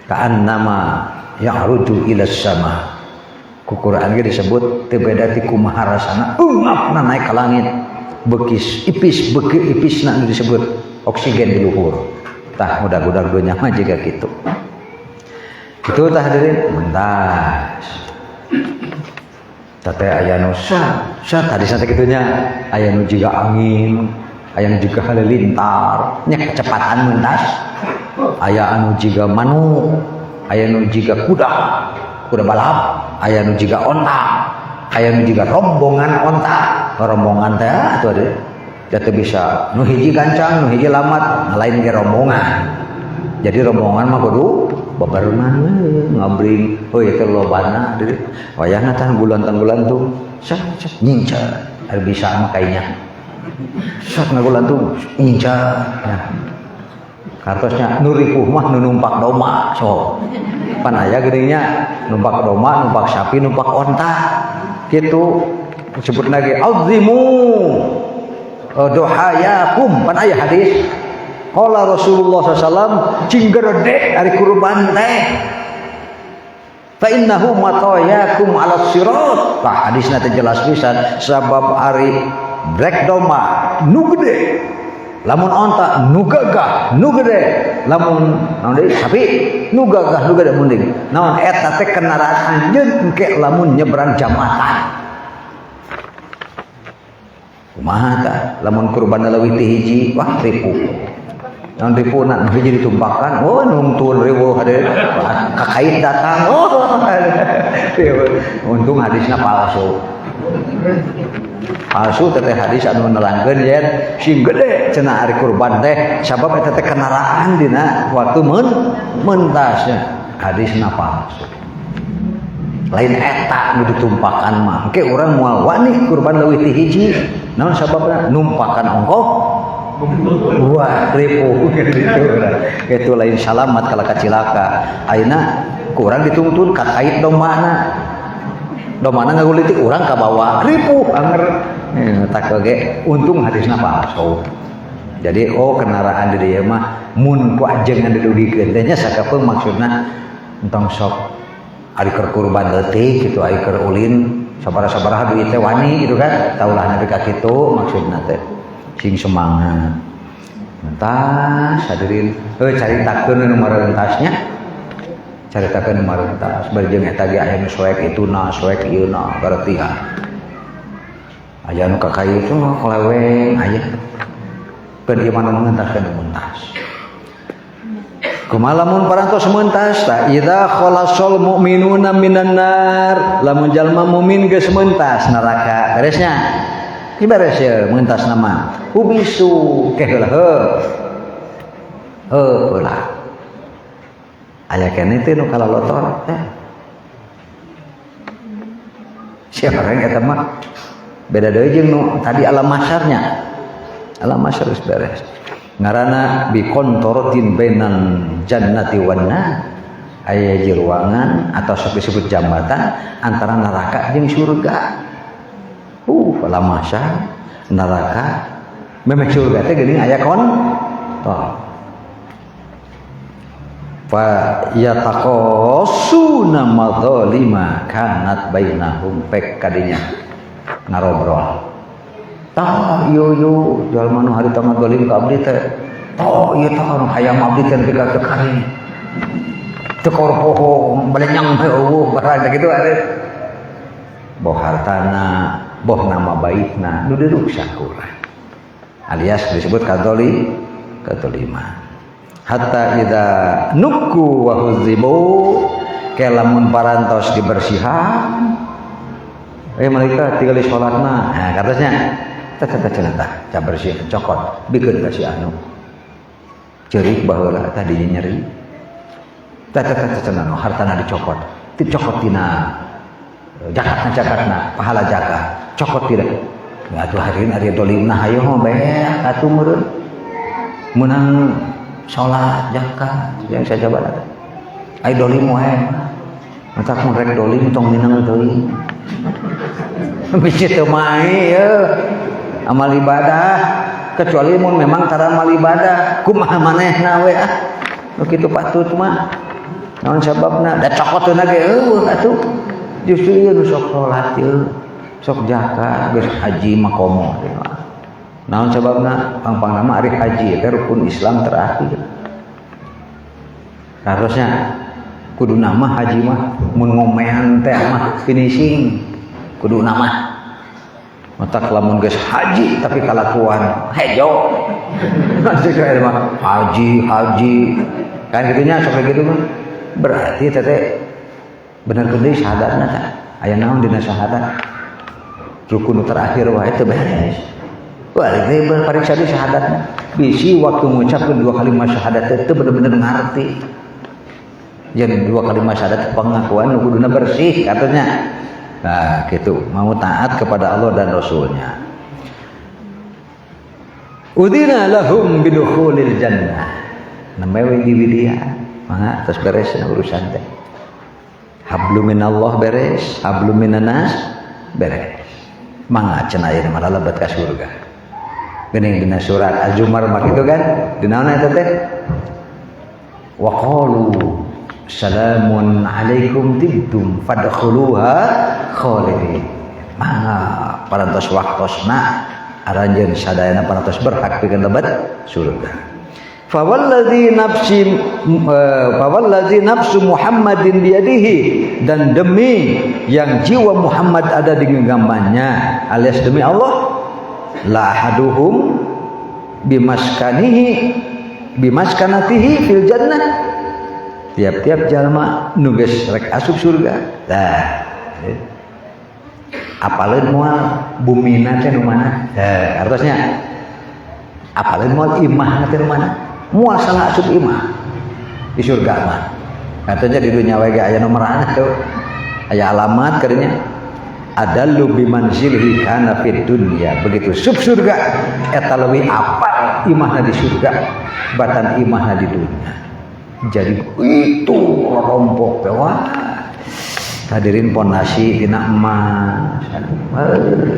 kaan nama yang ruju ila sama ku Quran ge disebut teu beda ti kumaha rasana eungapna naik ka langit beukis ipis beuki ipisna nu disebut oksigen di luhur tah budak-budak dunya mah jiga kitu kitu tah hadirin mentas teh aya nu sat hadisna teh kitunya aya nu jiga angin aya nu jiga halilintar nya kecepatan mentas aya anu jiga manuk aya nu jiga kuda balap aya nu jiga onta aya nu jiga rombongan onta rombongan teh atuh ade teu bisa nu hiji gancang nu hiji lamat lain ge rombongan jadi rombongan mah kudu babarengan ngabring heuy teh lobana deui wayahna tah gulantung-gulantung nyincar ari bisa mah kainya sak ngagulantung nyincar kartosnya nu ripuh mah nu numpak domba so pan aya geuning nya numpak domba numpak sapi numpak onta kitu disebutna ge azimu dohayakum pan aya hadis qala Rasulullah sallallahu cing gede ari kurban teh fa innahu matayakum ala sirat tah hadisna teh jelas pisan sabab ari brek domba nu gede lamun onta nu gagah nu gede lamun naon deui sapi nu gagah nu gede munding naon eta teh kendaraan anjeun engke lamun nyebrang jambatan kumaha tah lamun kurban leuwih ti hiji wah ripuh naon ripuna nu hiji ditumpakan oh nungtun riweuh hade kakait datang oh untung hadisna palsu palsu teh hadis anu nerangkeun yen sing gede cenah ari kurban teh sabab eta teh kendaraan dina waktu mentasnya hadisna palsu lain eta nu ditumpakan mah engke urang moal wani kurban leuwih ti hiji naon sababna numpakan ongkos wah ripuh gitu lain salamat kala kacilaka ayeuna kurang dituntun kakait dombana ngagulitik urang ka bawa ripuh anger tak ge untung hadisna palsu jadi kendaraan di dieu mah mun ku ajengan didugikeun teh nya sakapeung maksudna entong sok ari keur kurban leutik kitu ari keur ulin sabaraha duit teh wani gitu kan taulahna nepi ka kitu maksudna teh sing semangat entas hadirin caritakeun nu mareuntasnya caritakeun nu mareuntas bari jeung eta ge aya nu soek ituna soek ieuna garetihan aya nu kakait itu mah koleweng aya keur ieu mah mengentaskeun mentas kumaha lamun parantos mentas ta idza khalasal mu'minuna minan nar lamun jalma mukmin geus mentas neraka beresnya ibares ya mentas nama ubisu keheula heula aya keneh teh nu kalalotor siapa orang eta mah beda deui jeung nu tadi alam masyarnya alam masyar geus beres ngaranna bi kontorotin bainan jannati wan nar aya ruangan atau disebut jambatan antara neraka jeung surga alam masyar neraka memang surga teh geuning aya kontor fa yataqassuna madzalima kanat bainahum pek kadinya ngarobrol tah ieu jalma nu harita ngadolim ka abdi teh toh ieu tah nu hayang abdi teh nepi ka kekaring teu korpoho balenyang eueuh barang kitu ade boh hartana boh nama baikna nu dirusak ulah alias disebut katoliman hatta idza nukku wa huzibu kelamun parantos dibersihan mereka tinggal di salatna nah katanya tata cenah tah bersih cokot bikeun ka si anu ceurik baheula tah dinya nyeri tata cenah hartana dicokot dicokot tina jakatna pahala zakat cokot tidak atuh hareun ari dolimna hayo mah beak atuh meureun menang salat zakat yang saja balat ai dolim wae matak mun rek dolim tong minang teuing bisi teu main ya amal ibadah kecuali mun memang tara amal ibadah kumaha manehna we nu kitu patut mah naon sababna da cokoteuna ge atuh justru ieu nu sok salat ieu sok zakat geus haji mah komo naon sababna pang-pangna mah ari haji teh rukun Islam terakhir harusnya kudu nama haji mah mun ngomean teh mah finishing kudu nama matak lamun geus haji tapi kalakuan hejo masih kaya mah haji kan gitunya sok gitu mah berarti teh bener gede syahadatna teh aya naon dina syahadat rukun terakhir wae teh beres balik deui pariksa di syahadatna bisi waktu mengucapkan 2 kalimat syahadat itu bener-bener ngarti jadi 2 kalimat syahadat pengakuan kuduna bersih katanya nah gitu mau taat kepada Allah dan Rasulnya udina lahum bidukhulil jannah namanya widiwidia mangga terus beres urusan teh hablum minallah beres hablum minanas beres mangga cenah ieu mah lalebet ka surga geuning dina surat Az-Zumar mah kitu kan dinaona eta teh wa qalu salamun alaikum tibtum fadkhuluha khalidin mangga parantos waktosna aranjeun sadayana parantos berhak pikeun lebet surga fawalladzi nafsu Muhammadin biyadihi dan demi yang jiwa Muhammad ada di genggamannya alias demi Allah la ahaduhum bimaskanatihi fil jannah tiap-tiap jalma nu geus rek asup surga tah apaleun moal bumina teh nu mana artosnya apaleun moal imahna teh nu mana moal salah asup imah di surga mah katanya di dunia we ge aya nomoranna tuh aya alamat kadenya adallu bimanzilihi kana fid dunya begitu sub surga eta leuwih apal imahna di surga batan imahna di dunia jadi itu rompok teh wah hadirin pondasi dina emas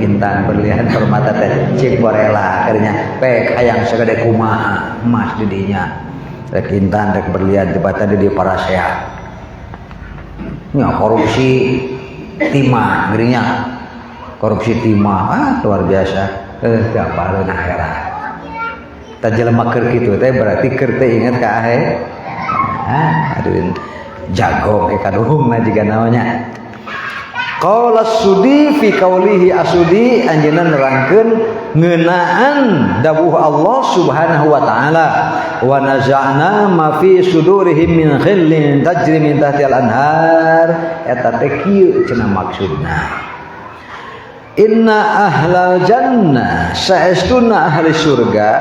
intan berlian permata teh cik borela kernya pek hayang sagede kumaha emas di dinya rek intan rek berlian tibatan di parasehat nya korupsi timah gerinya korupsi timah luar biasa teu pareun akhirat tah jelema keur kitu teh berarti keur teh inget ka akhir aduh jago ke kaduhungna jiga naonnya qala sudi fi qaulihi asudi anjeunna nerangkeun ngeunaan dawuh Allah Subhanahu wa taala wa naza'na ma fi sudurihim min khillin tajri min tahtial anhar eta teh kieu cenah maksudna inna ahlal jannah saestuna ahli surga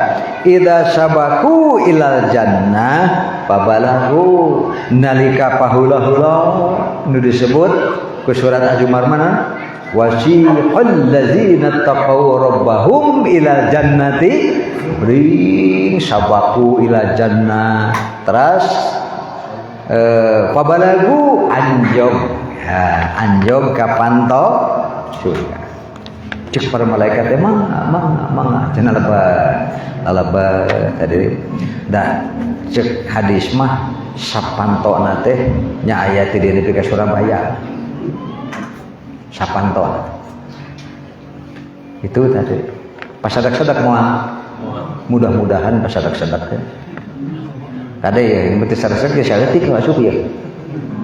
idza sabaku ilal jannah pabalahu nalika pahula-hula nu disebut ku surat Az-Zumar mana wasiqal ladzina taqaw rabbahum ilal jannati ring sabaku ilal jannah terus pabalagu anjog ka panto surga cek para malaikat emang cenah laba tadi da cek hadis mah sapantona teh nya aya ti dieu ka Surabaya sapantona itu tadi pasadak-sadak moal mudah-mudahan pasadak-sadak teh kade ya berarti sadak-sadak geus saeutik asup ya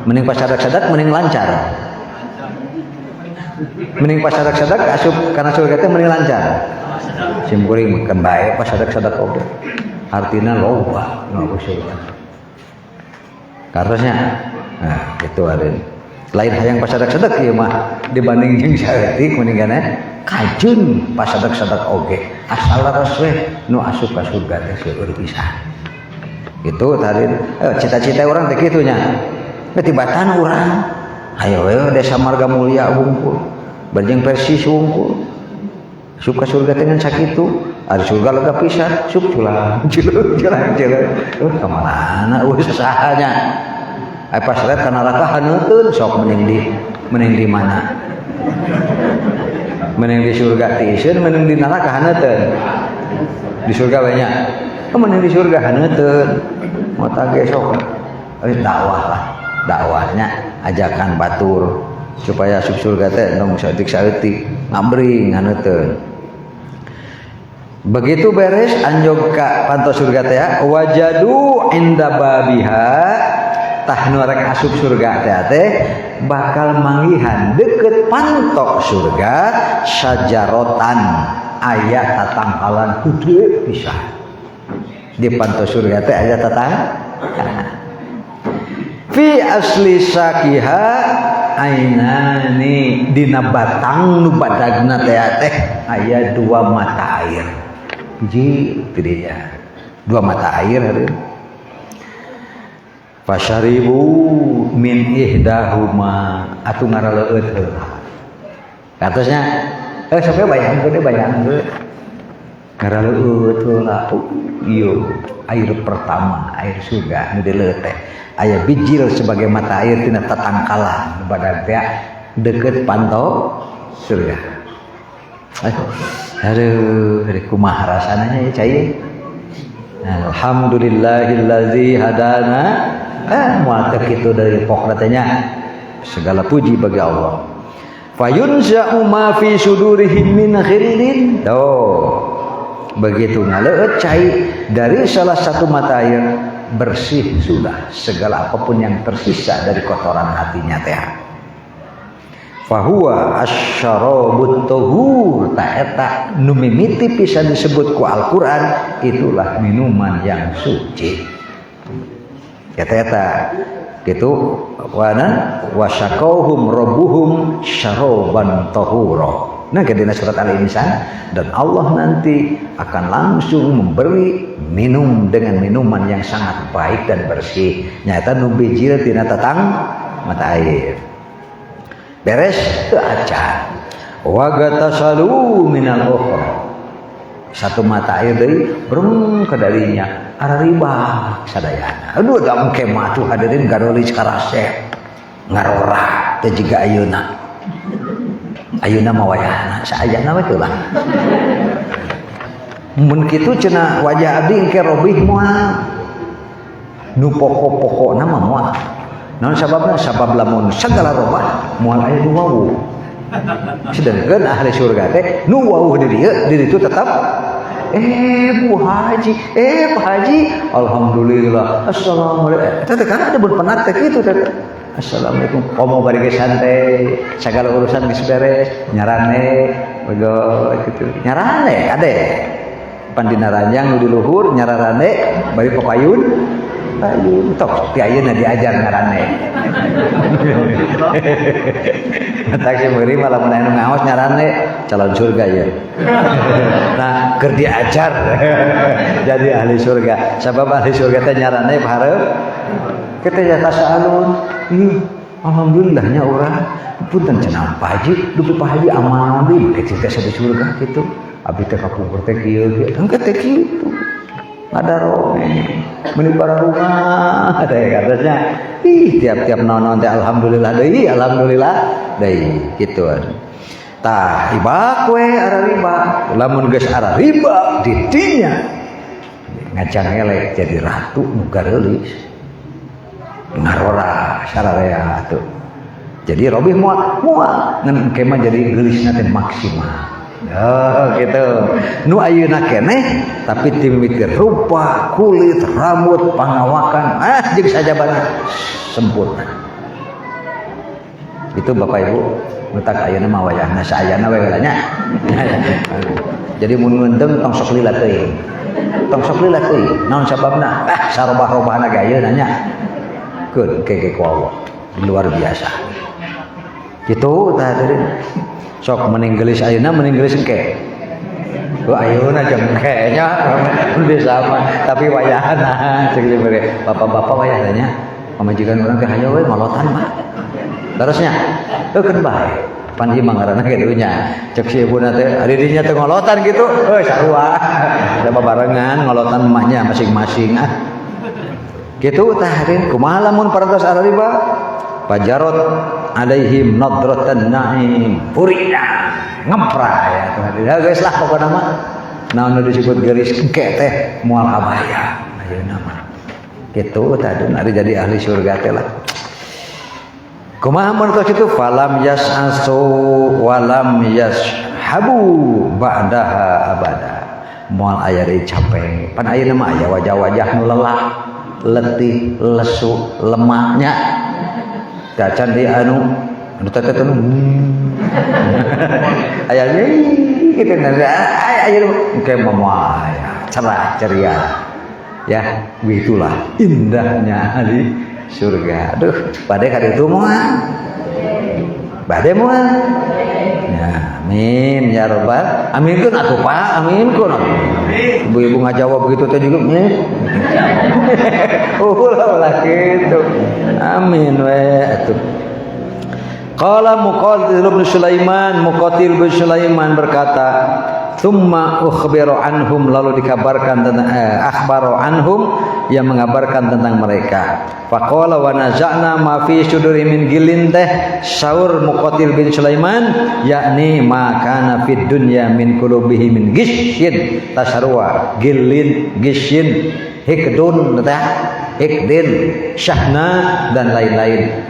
mending pasadak-sadak mending lancar mending pasadak-sadak asup kana surga teh mending lancar sim kuring makan bae pasadak-sadak oge artina loba nu surga karosnya nah itu areun lain hayang pasadak-sadak ieu mah dibanding jeung saeutik mending kana kajun pasadak-sadak oge asal laras we nu asup ka surga teh seueur pisan gitu tadi cita-cita urang teh kitu nya tibatan urang ayo we desa marga mulia wungkul barjeng persis wungkul asup ka surga teh ngan sakitu ari surga lega pisan sup culang kamarana usahanya ai pas ret ka neraka haneuteun sok mending di mana Mending di surga tieun, mending di neraka haneuteun. Di surga banyak. Mending di surga haneuteun. Mau tage sok. Dakwah lah. Dakwahnya ajakan batur supaya asup surga teh dong saeutik-saeutik ngabring haneuteun. Begitu beres anjog ka pantos surga teh wajadu inda babiha tah nu rek asup surga teh bakal manggihan deket pantok surga sajarotan aya tatangkalan gede pisan. Di pantos surga teh aya tatangkalan. Fi asli sakiha ainani dina batang nu badagna teh aya dua mata air. Hiji tidinya dua mata air hari. Fasyaribu min ihdahuma atuh ngaraleueut heula. Katosnya sampai bayang gede bayang gede. Ngaraleueut heula. Ieu air pertama, air surga nu dileueut teh. Aya bijil sebagai mata air tina tatangkalan badag teh deukeut pantok surga. Aduh, kumaha rasana nya cai. Alhamdulillahillazi hadana. Moal teh kitu dari pokna teh nya. Segala puji bagi Allah. Fayunza'u ma fi sudurihim min ghillin. Begitu ngaleueut cai dari salah satu mata air bersih sudah segala apapun yang tersisa dari kotoran hatinya teh. Fahuwa asyarabut tahur ta eta nu mimiti pisan disebut ku Al-Qur'an itulah minuman yang suci. Eta kitu wana wasyaqauhum rabbuhum syaraban tahura. Nah, kedina surat Al-Insan dan Allah nanti akan langsung memberi minum dengan minuman yang sangat baik dan bersih. Nyata nu bijil tina tatang mata air. Beres teu acan. Wa gatasalu minal ukhra. Satu mata air deui breng ka darinya araribah sadayana. Aduh da engke mah tuh hadirin garolis karasep. Ngarora teh jiga ayeuna. Ayeuna mah wayahna saayana we teh lah. Mun kitu cenah wajah abdi engke robih moal. Nu pokok-pokokna mah moal. Naon sababna? Sabab lamun sagala robah moal aya nu wawuh. Sedangkan ahli surga teh nu wawuh di dieu tetap Bu Haji, Pak Haji, alhamdulillah, assalamualaikum. Teh kan ada berpenat teh kitu teh. Assalamualaikum. Komo bari ge santai, segala urusan geus beres, nyarane bogo kitu. Nyarane ade. Pan dina ranjang nu di luhur nyararane bari papayun. Ayo tok ti ayeuna diajar nyarane. Tak meuri malah mun anu ngaos nyarane calon surga ya. Nah, keur diajar jadi ahli surga. Sabab ahli surga teh nyarane hareup kita ya tasaalun. Alhamdulillahnya orang punten cenah Pak Haji, dupi Pak Haji amal nabi make cerita di surga kitu. Abi teh kapungkur teh kieu engke teh kitu. Ngadaro meuni para rumah teh katanya. Tiap-tiap naon teh alhamdulillah deui kitu. Tah ibak we arariba. Lamun geus arariba di dinya ngajang elek jadi ratu nu gareulis. Ngarora sararea tuh. Jadi robih moal ngan kemah jadi geulisna teh maksimal. Gitu. Nu ayeuna keneh tapi ti mimiti rupa, kulit, rambut, pangawakan, jeung sajabana sempurna. Itu Bapak Ibu, mutak ayeuna mah wayahna saayana we nya. Jadi mun ngeundeng tong sok lila teuing. Tong sok lila teuing. Naon sababna? Sarobah-robahna ge ayeuna nya. Keun keke ku Allah. Luar biasa. Gitu tah teuing. Sok meninggelis ayeuna meninggelis engke. Ayeuna jeung engke nya deui sama tapi wayahna ceuk dibere bapak-bapak wayahna nya pamajikan urang teh hayo we ngolotan mah. Terusnya teukeun bae pan ieu mangarana kitu nya ceuk si ibuna teh ari dinya teh ngolotan kitu sarua da babarengan ngolotan emahnya masing-masing Gitu tah hadirin kumaha lamun parantos arariba Pajarot alaihim nadratan na'im purina ngepra ya guys lah pokoknya mah naon disebut garis engke teh moal abaya ayeuna mah kitu tadi ari jadi ahli surga teh lah kumaha mun kitu falam yas'asu walam yashabu ba'daha abada moal aya deui capek pan ayeuna mah aya wajah-wajah nu lelah letih lesu lemahnya dacan di anu teh teh aya gitu aya engke mah cerah ceria ya begitulah indahnya di surga. Aduh bade ka ditu moal bade moal ya amin ya rabbal aminkeun atuh Pak aminkeun ibu-ibu ngajawab begitu teh juga ulah gitu amin we atuh. Qala Muqatil bin Sulaiman berkata, "Tsumma ukhbiru anhum," lalu dikabarkan tentang akhbaru anhum yang mengabarkan tentang mereka. Faqala wa naza'na ma fi sudurihim min gilin teh saur Muqatil bin Sulaiman yakni ma kana fid dunya min qulubihim min gisyin tasarwa gilin gisyin hikdun teh hikdin syahna dan lain-lain.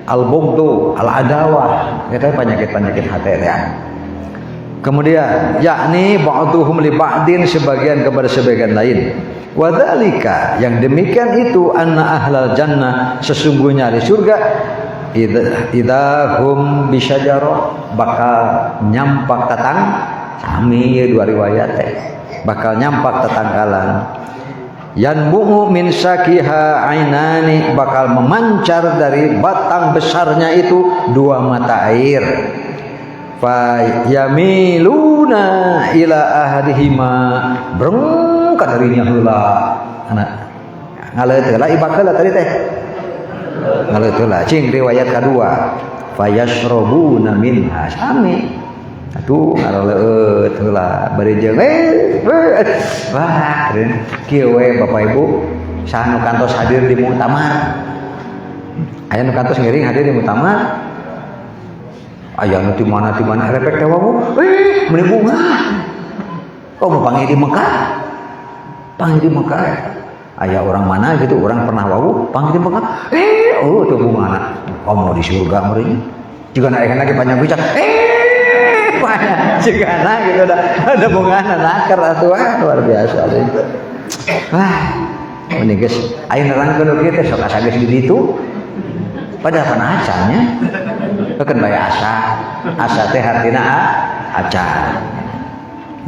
Al-bugdu, al-adawah, itu penyakit-penyakit hati ya. Kemudian yakni ba'duhum li ba'din sebagian kepada sebagian lain. Wa dzalika yang demikian itu anna ahlal jannah sesungguhnya di surga idahum bisyajarah bakal nyampak tatang sami dua riwayat teh bakal nyampak tatangkalan yanbu'u min sakiha ainani bakal memancar dari batang besarnya itu dua mata air fa yamiluna ila ahadihima breng kadarinya heula anak ngaleut lah ibakeula tadi teh ngaleut heula cing riwayat kedua fa yashrabuna minha sami atuh ngaroleut heula bari jeung wah kieu we Bapak Ibu saha nu kantos hadir di muktamar aya nu kantos ngiring hadir di muktamar aya nu di mana repek teh wawu meuni bunga oh mau panggil di Mekah aya orang mana gitu orang pernah wawu panggil di Mekah oh tuh bunga oh mau di surga meureun juga aya lagi panjang bicara cegana gitu ada bungana nakar atuh luar biasa deh. Wah, mending geus aya nerangkeun kieu teh sok asa geus di ditu. Padahal pan acanya. Keun bae asa teh hartina aca.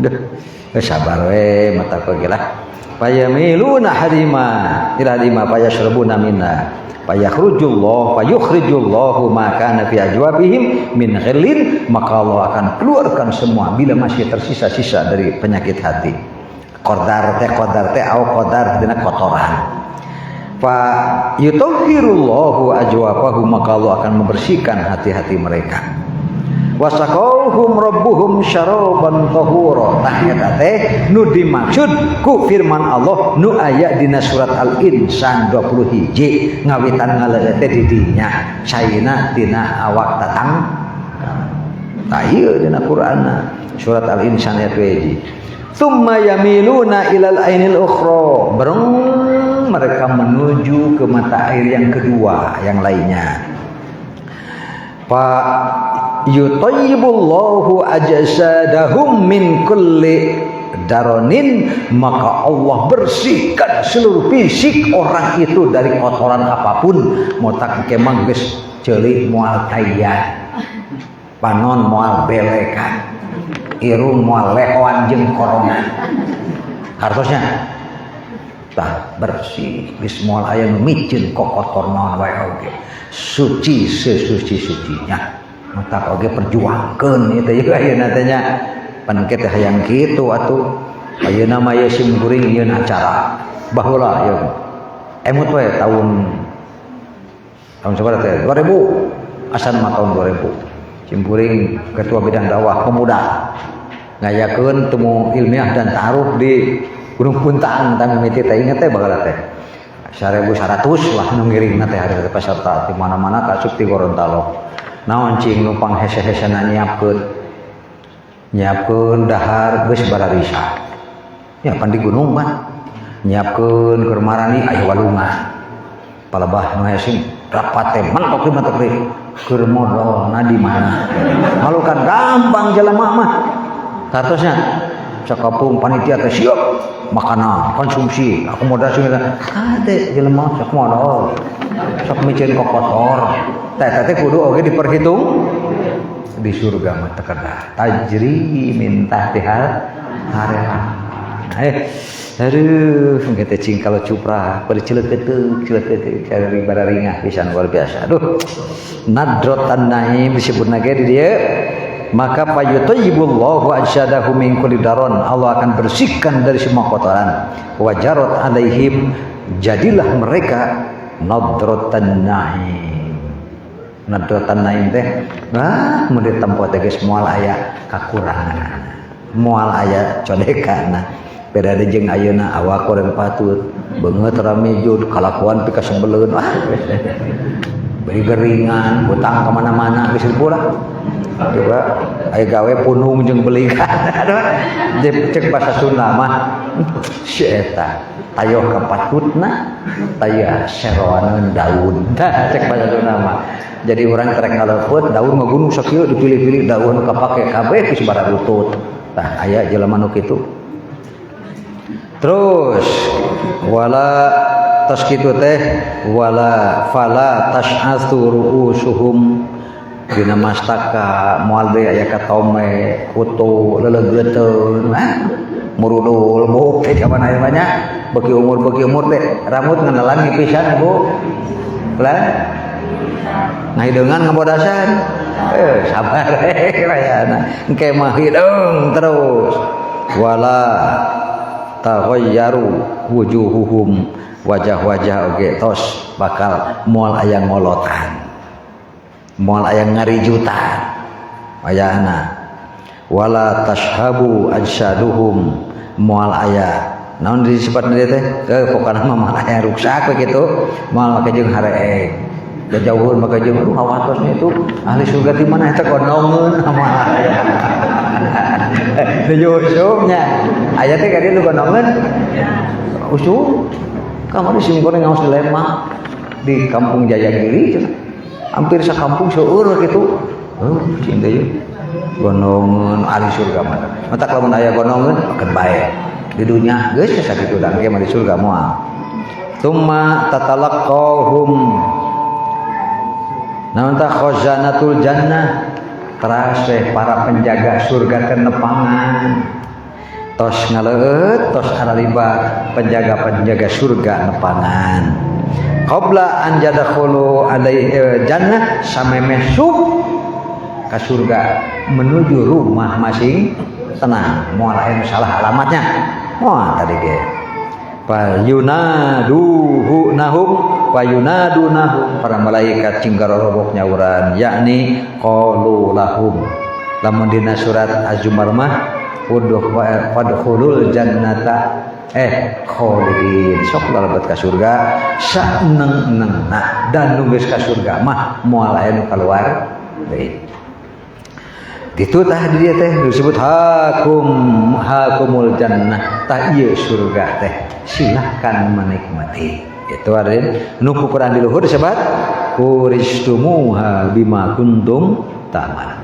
Deuh, sabar we mata kegilah. Fayamiluna harima ila harima fayashrabuna minna. Fayukhrijullahu ma kana fi ajwabihim min ghillin maka Allah akan keluarkan semua bila masih tersisa-sisa dari penyakit hati. Qadar teh au qadar dina kotoran. Fa yutahhirullahu ajwabahu maka Allah akan membersihkan hati-hati mereka. Wasaqauhum rabbuhum syaraban tahura. Tah eta teh nu dimaksud ku firman Allah nu aya dina surat Al-Insan 21 ngawitan ngaleut teh di dinya saina dina awak tatang. Tah ieu dina Qur'anna surat Al-Insan ayat 2. Tsumma yamiluna ilal ainil ukhra. Bareng mereka menuju ke mata air yang kedua yang lainnya. Fa yutayyibullahu ajsadahum min kulli daronin maka Allah bersihkan seluruh fisik orang itu dari kotoran apapun motak kemang geus ceuli moal tayyan panon moal belekan irung moal lehoan jeung korongan hartosnya tah bersih geus moal aya nu micin kok kotor naon wae oge suci sesuci-sucinya mata oge perjuangkeun itu ya ayeuna teh nya pan kitu hayang kitu atuh ayeuna mah ye simkuring yeun acara baheula ye emut we tahun sabaraha teh 2000 asan mah tahun 2000 simkuring ketua bidang dakwah pemuda ngayakeun temu ilmiah dan ta'aruf di Gunung Puntang tang mimiti teh inget teh baheula teh 1100 lah nu ngiringna teh hari peserta di mana-mana kasuk di Gorontalo naon cing numpang hese-hesena nyiapkeun dahar geus bararisa nyiapkan di gunung kan nyiapkeun keur marani aya walungan palebah nu hese rapat teh mantok keur modalna di mana malukan gampang jelema mah tartosnya sakapung panitia teh siap makanan konsumsi akomodasi kade jelema sok modal sok micin kokotor teh kudu oge diperhitung di surga mah teu kedah tajri min tahtihal harelan aduh kita cing kalau cupra pada cilet cari bararingah pisan luar biasa aduh nadrotan naim disebut nage di dia maka fayutayyibullahu ajsadahu min kulli daron Allah akan bersihkan dari semua kotoran wajarot alaihim jadilah mereka nadrotan naim teh mun ditempo teh geus moal aya kakurangan moal aya codekan beda jeung ayeuna awak urang patut beungeut rame jud kalakuan pika sebeleun beri geringan hutang ka mana-mana geus pula coba aya gawe punung jeung belikan cek bahasa Sunda mah si eta tayoh ka patutna taya seroaneun daun cek bahasa Sunda mah jadi orang terek ngaleupet daun ngagunung sakieu dipilih-pilih daun kapake kabeh geus bara lutut tah aya jelema nu kitu. Terus wala tas kitu teh wala fala tas'athu ru'usuhum dina mastaka moal deui aya katome kutu leuleugeuteun murudul buk teh kapan aya banyak beuki umur teh rambut ngenelan ngipisan Bu lah ngahideungan ngabodasan sabar rayana engke mah hideung terus wala taghayyaru wujuhuhum wajah-wajah oge tos bakal moal aya ngolotan moal aya ngarijutan wayahna wala tashabu ajsaduhum moal aya naon disebutna dieu teh pokona mah moal aya ruksak begitu moal make jeung hareeng jauhun maka jeung hawatosnya itu ahli surga di mana eta gonongeun moal aya Yusufnya ayatnya kan dia lu gonongan usuk kamu di simkone ngaos di Lembang di Kampung Jayagiri hampir sakampung seueur gitu cinta yeuh gonongan ahli surga mah mata lamun aya gonongan akan bae di dunia geus sakitu dan ge mah di surga moal tsumma tatalaqahum naon ta khazanatul jannah terase para penjaga surga kenepangan tos ngaleut tos aralibat penjaga surga nepangan qabla an yadkhulu alaihi jannah sameme masuk ka surga menuju rumah masing tenang moal aya salah alamatnya moal tadi ge fa yunaduhu nahum wa yunadunahum para malaikat cinggarorobok nyauran yakni qalu lahum lamun dina surat Az-Zumar mah wadkhulul jannata khalidin sok lalebet ka surga saeneng-enengna dan nu geus ka surga mah moal aya nu kaluar deui ditu tah di dieu teh disebut hakumul jannah tah ieu surga teh silahkan menikmati itu ada nuku Quran di luhur disebut kuristumuha bima kuntum ta'mal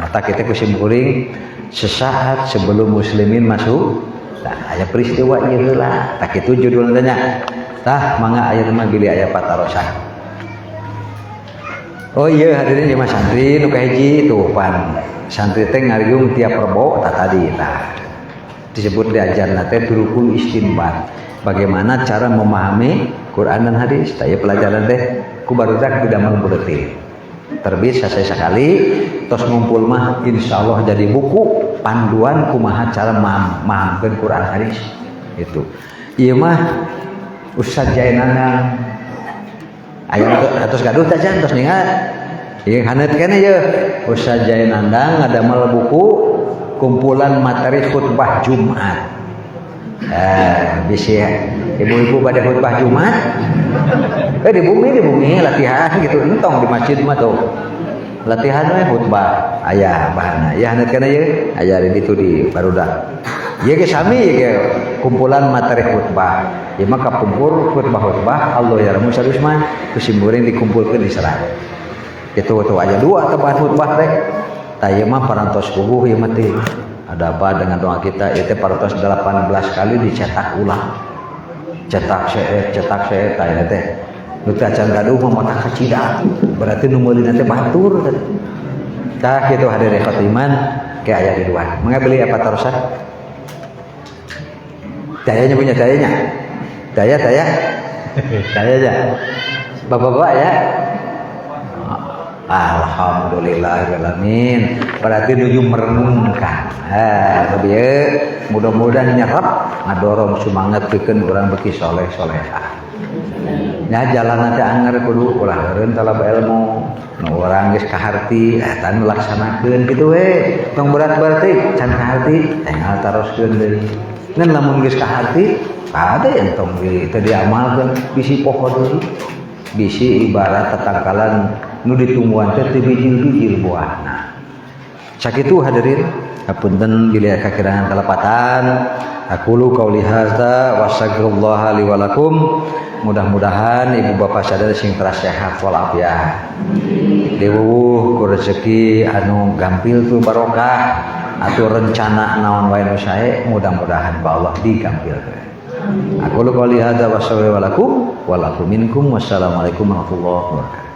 mata kita kusim kuring sesaat sebelum muslimin masuk nah aya peristiwa ieu heula tak kitu judulna tanya tah mangga aya mah bilih aya patarosan oh iya hadirin jemaah santri nu kahiji tuh pan santri teh ngariung tiap rebo tadi tah disebut diajarna teh turukul istinbat bagaimana cara memahami Quran dan hadis. Taya pelajaran teh ku barudak tidak melebur-lebur. Terbit sekali tos ngumpul mah insyaallah jadi buku panduan kumaha cara memahami Quran hadis. Itu. Ieu mah Ustaz Jainana aya atos gaduh teh jan tos ningal. Ieu haneut keneh ye Ustaz Jainanda ngadamel buku kumpulan materi khutbah Jumat. Bisa ibu-ibu pada khutbah Jumat di bumi latihan gitu entong di masjid mah tuh latihan we khutbah aya bahanna ya haneut kana ye aya di ditu di barudak ieu ge sami ge kumpulan materi khutbah ieu mah kapumpur khutbah Allah ya ramu sadus mah kusimburing dikumpulkeun di serang kitu tuh aya dua tempat khutbah teh tah ieu mah parantos puguh ieu mah teh ada apa dengan doa kita itu parantos 18 kali dicetak ulang cetak saya tanya teh nu teh acan gaduh mah mata kacida berarti nu meulina teh batur tah kitu hadirin iman ke aya di luar mangga beli apa terusan dayanya punya dayanya daya aja bapak-bapak ya alhamdulillahirrahmanirrahim berarti nuju merenungkan mudah-mudahan nyerap ngadorong semangat bikin orang beki soleh-solehah nya jalan nanti anger kudu ulah eureun talab ilmu nu urang geus kaharti eta nu laksanakeun kitu we tong berat-berat teh can kaharti tinggal taroskeun deui ngan lamun geus kaharti ada yang tong teu diamalkeun bisi pohon deui bisi ibarat tetangkalan nu ditumbuhan teh teu bijil-bijil buahna sakitu hadirin hapunten bila kakirangan kalepatan aqulu qauli hadza wa astaghfirullah li wa lakum mudah-mudahan ibu bapak sadaya sing teras sehat walafiat dewuh ku rezeki anu gampil tu barokah atuh rencana naon wae nu sae mudah-mudahan ba Allah digampilkeun aqulu qauli hadza wa astaghfirullah wa lakum minkum wassalamualaikum warahmatullahi wabarakatuh